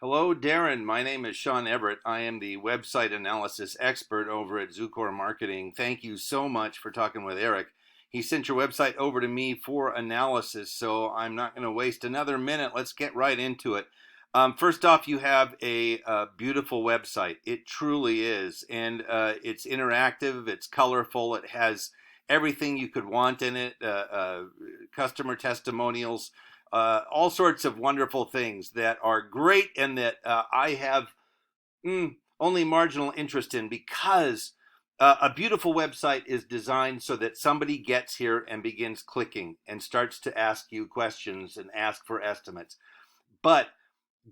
Hello, Darren. My name is Sean Everett. I am the website analysis expert over at Zucor Marketing. Thank you so much for talking with Eric. He sent your website over to me for analysis, so I'm not going to waste another minute. Let's get right into it. First off, you have a beautiful website. It truly is. And it's interactive, it's colorful, it has everything you could want in it, customer testimonials, all sorts of wonderful things that are great and that I have only marginal interest in because a beautiful website is designed so that somebody gets here and begins clicking and starts to ask you questions and ask for estimates. But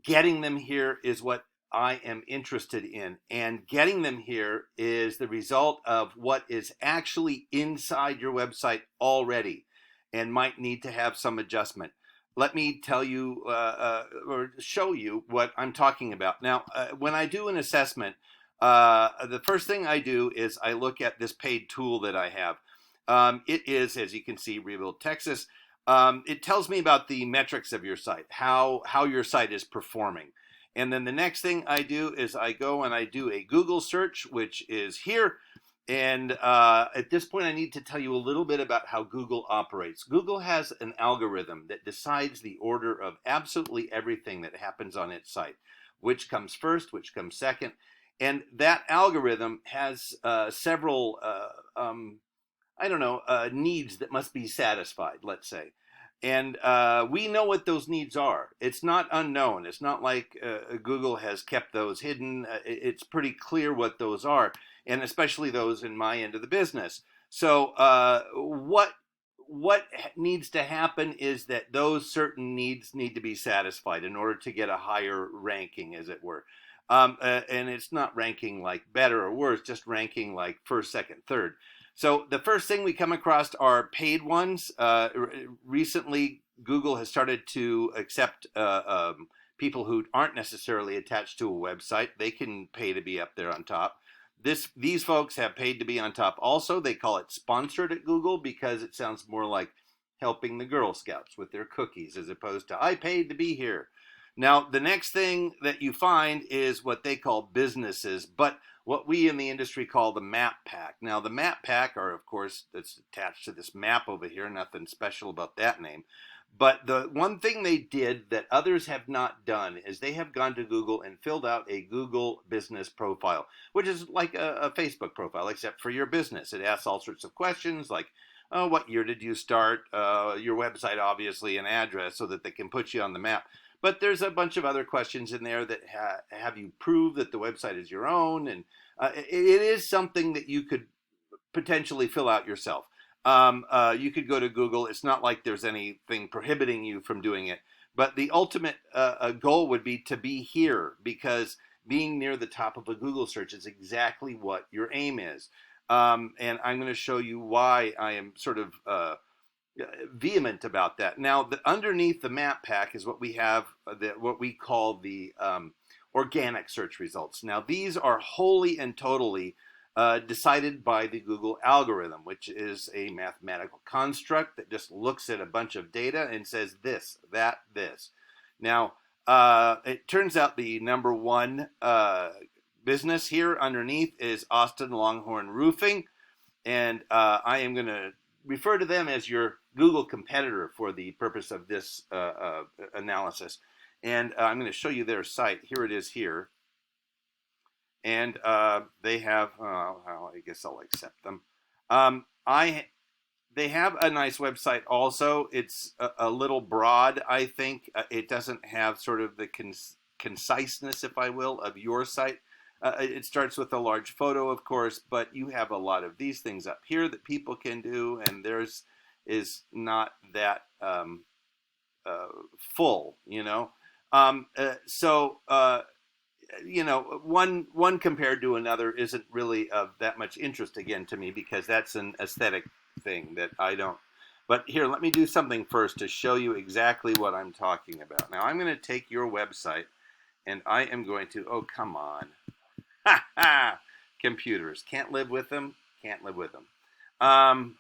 getting them here is what I am interested in. And getting them here is the result of what is actually inside your website already and might need to have some adjustment. Let me tell you or show you what I'm talking about. Now, when I do an assessment, the first thing I do is I look at this paid tool that I have. It is, as you can see, Rebuild Texas. It tells me about the metrics of your site, how your site is performing. And then the next thing I do is I go and I do a Google search, which is here. And at this point, I need to tell you a little bit about how Google operates. Google has an algorithm that decides the order of absolutely everything that happens on its site, which comes first, which comes second. And that algorithm has several I don't know, needs that must be satisfied, let's say. And we know what those needs are. It's not unknown. It's not like Google has kept those hidden. It's pretty clear what those are, and especially those in my end of the business. So, what needs to happen is that those certain needs need to be satisfied in order to get a higher ranking, as it were. And it's not ranking like better or worse, just ranking like first, second, third. So the first thing we come across are paid ones. Recently, Google has started to accept people who aren't necessarily attached to a website. They can pay to be up there on top. These folks have paid to be on top. Also, they call it sponsored at Google because it sounds more like helping the Girl Scouts with their cookies as opposed to I paid to be here. Now, the next thing that you find is what they call businesses, but what we in the industry call the map pack. Now, the map pack are, of course, that's attached to this map over here. Nothing special about that name. But the one thing they did that others have not done is they have gone to Google and filled out a Google business profile, which is like a Facebook profile, except for your business. It asks all sorts of questions like, what year did you start? Your website, obviously, an address so that they can put you on the map. But there's a bunch of other questions in there that have you prove that the website is your own, and it is something that you could potentially fill out yourself. You could go to Google. It's not like there's anything prohibiting you from doing it, but the ultimate goal would be to be here because being near the top of a Google search is exactly what your aim is. And I'm going to show you why I am sort of vehement about that. Now, underneath the map pack is what we have, what we call the organic search results. Now, these are wholly and totally decided by the Google algorithm, which is a mathematical construct that just looks at a bunch of data and says this, that, this. Now, it turns out the number one business here underneath is Austin Longhorn Roofing, and I am going to refer to them as your Google competitor for the purpose of this analysis. And I'm going to show you their site. Here it is here. And they have, I guess I'll accept them. I They have a nice website also. It's a little broad, I think. It doesn't have sort of the conciseness, if I will, of your site. It starts with a large photo, of course, but you have a lot of these things up here that people can do, and theirs is not that full, you know. So one compared to another isn't really of that much interest again to me because that's an aesthetic thing that I don't. But here, let me do something first to show you exactly what I'm talking about. Now, I'm going to take your website and I am going to, oh, come on. Ha ha! Computers. Can't live with them. Can't live with them. I'm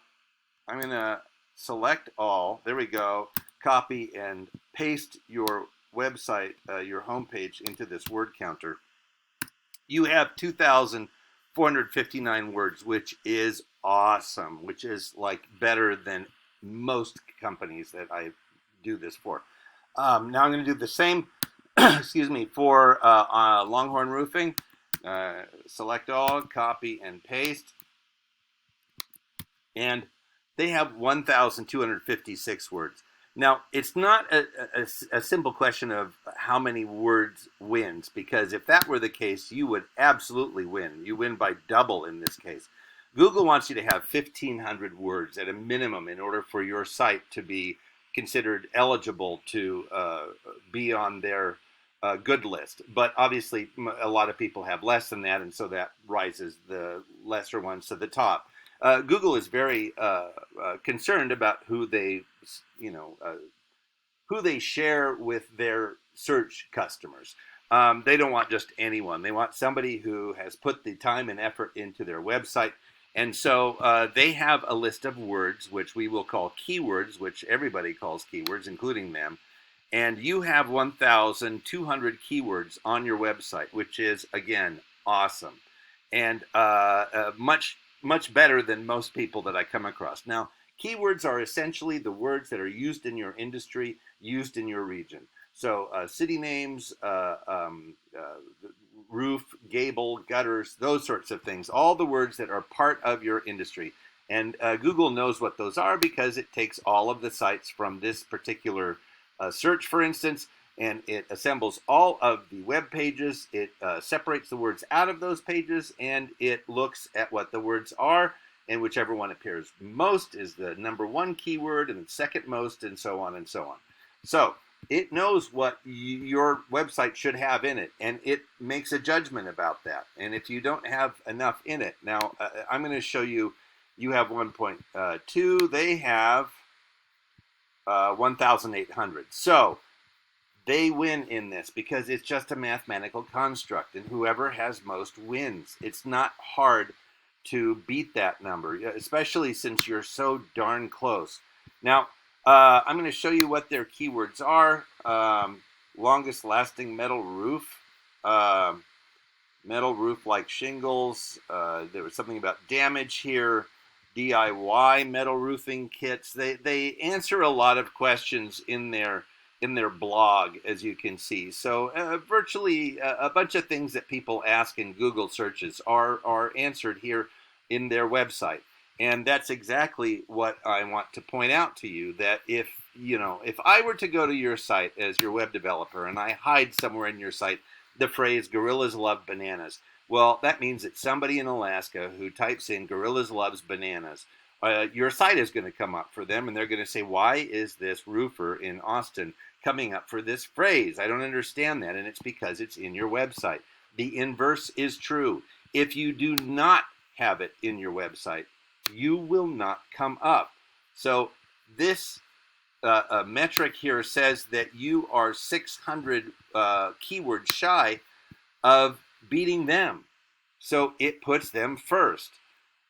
going to select all. There we go. Copy and paste your website, your homepage, into this word counter, you have 2,459 words, which is awesome, which is like better than most companies that I do this for. Now I'm going to do the same, excuse me, for Longhorn Roofing. Select all, copy and paste. And they have 1,256 words. Now, it's not a simple question of how many words wins, because if that were the case, you would absolutely win. You win by double in this case. Google wants you to have 1,500 words at a minimum in order for your site to be considered eligible to be on their good list. But obviously, a lot of people have less than that, and so that rises the lesser ones to the top. Google is very concerned about who they, who they share with their search customers. They don't want just anyone. They want somebody who has put the time and effort into their website. And so they have a list of words, which we will call keywords, which everybody calls keywords, including them. And you have 1,200 keywords on your website, which is, again, awesome. And much better than most people that I come across. Now, keywords are essentially the words that are used in your industry, used in your region. So city names, roof, gable, gutters, those sorts of things, all the words that are part of your industry. And Google knows what those are because it takes all of the sites from this particular search, for instance, and it assembles all of the web pages. It separates the words out of those pages, and it looks at what the words are, and whichever one appears most is the number one keyword, and the second most, and so on and so on. So it knows what your website should have in it, and it makes a judgment about that. And if you don't have enough in it, now I'm going to show you, you have 1.2, they have 1,800. So they win in this because it's just a mathematical construct, and whoever has most wins. It's not hard to beat that number, especially since you're so darn close. Now, I'm going to show you what their keywords are. Longest lasting metal roof, metal roof like shingles. There was something about damage here. DIY metal roofing kits. They answer a lot of questions in their blog, as you can see. So virtually a bunch of things that people ask in Google searches are answered here in their website. And that's exactly what I want to point out to you, that if I were to go to your site as your web developer and I hide somewhere in your site the phrase "Gorillas love bananas," well, that means that somebody in Alaska who types in "Gorillas loves bananas," your site is going to come up for them, and they're going to say, why is this roofer in Austin coming up for this phrase? I don't understand that. And it's because it's in your website. The inverse is true. If you do not have it in your website, you will not come up. So this metric here says that you are 600 keywords shy of beating them. So it puts them first.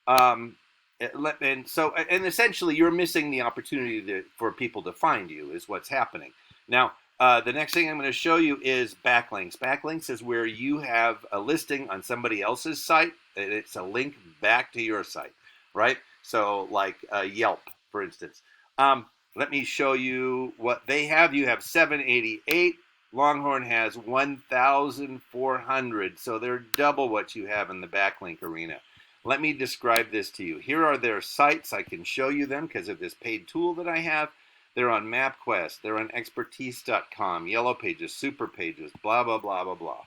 And essentially you're missing the opportunity for people to find you is what's happening. Now, the next thing I'm going to show you is backlinks. Backlinks is where you have a listing on somebody else's site, and it's a link back to your site, right? So like Yelp, for instance. Let me show you what they have. You have 788. Longhorn has 1,400. So they're double what you have in the backlink arena. Let me describe this to you. Here are their sites. I can show you them because of this paid tool that I have. They're on MapQuest. They're on Expertise.com, Yellow Pages, Super Pages, blah, blah, blah, blah, blah.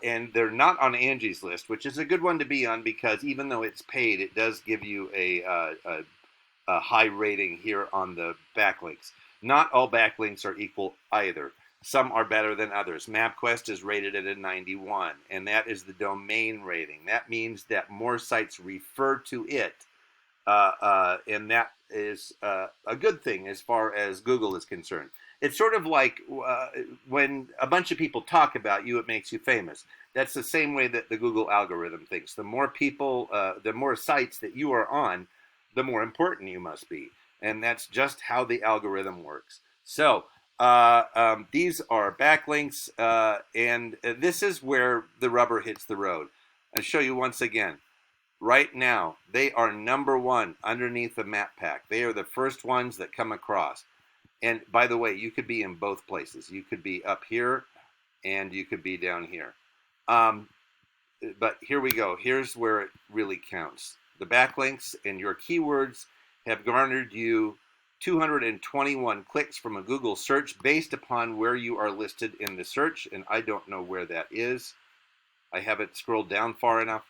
And they're not on Angie's List, which is a good one to be on because even though it's paid, it does give you a high rating here on the backlinks. Not all backlinks are equal either. Some are better than others. MapQuest is rated at a 91, and that is the domain rating. That means that more sites refer to it, and that is a good thing as far as Google is concerned. It's sort of like when a bunch of people talk about you, it makes you famous. That's the same way that the Google algorithm thinks. The more people, the more sites that you are on, the more important you must be. And that's just how the algorithm works. So These are backlinks, and this is where the rubber hits the road. I'll show you once again. Right now, they are number one underneath the map pack. They are the first ones that come across. And by the way, you could be in both places. You could be up here and you could be down here. Um, but here we go. Here's where it really counts. The backlinks and your keywords have garnered you 221 clicks from a Google search based upon where you are listed in the search. And I don't know where that is. I haven't scrolled down far enough.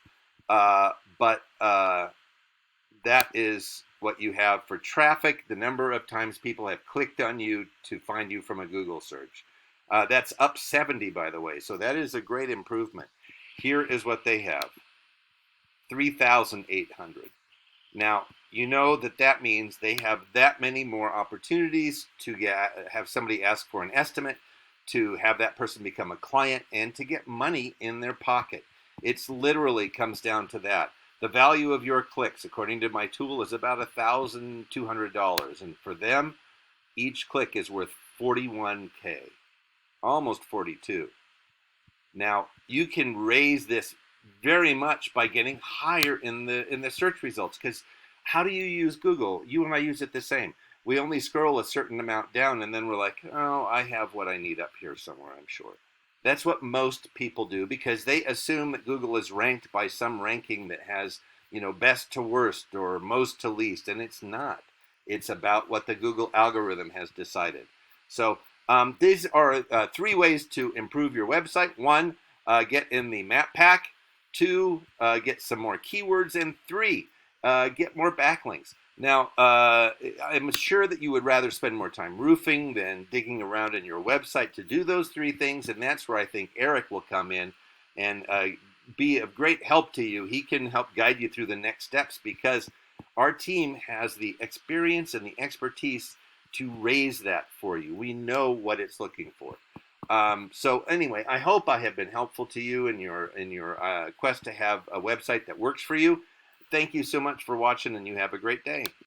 But that is what you have for traffic, the number of times people have clicked on you to find you from a Google search. That's up 70, by the way, so that is a great improvement. Here is what they have, 3,800. Now, you know that means they have that many more opportunities to have somebody ask for an estimate, to have that person become a client, and to get money in their pocket. It's literally comes down to that. The value of your clicks, according to my tool, is about $1,200. And for them, each click is worth 41K, almost 42. Now, you can raise this very much by getting higher in the search results. Because how do you use Google? You and I use it the same. We only scroll a certain amount down, and then we're like, oh, I have what I need up here somewhere, I'm sure. That's what most people do because they assume that Google is ranked by some ranking that has, best to worst or most to least, and it's not. It's about what the Google algorithm has decided. So these are 3 ways to improve your website. 1, get in the map pack. 2, get some more keywords. And 3, get more backlinks. Now, I'm sure that you would rather spend more time roofing than digging around in your website to do those 3 things, and that's where I think Eric will come in and be of great help to you. He can help guide you through the next steps because our team has the experience and the expertise to raise that for you. We know what it's looking for. So anyway, I hope I have been helpful to you in your quest to have a website that works for you. Thank you so much for watching, and you have a great day.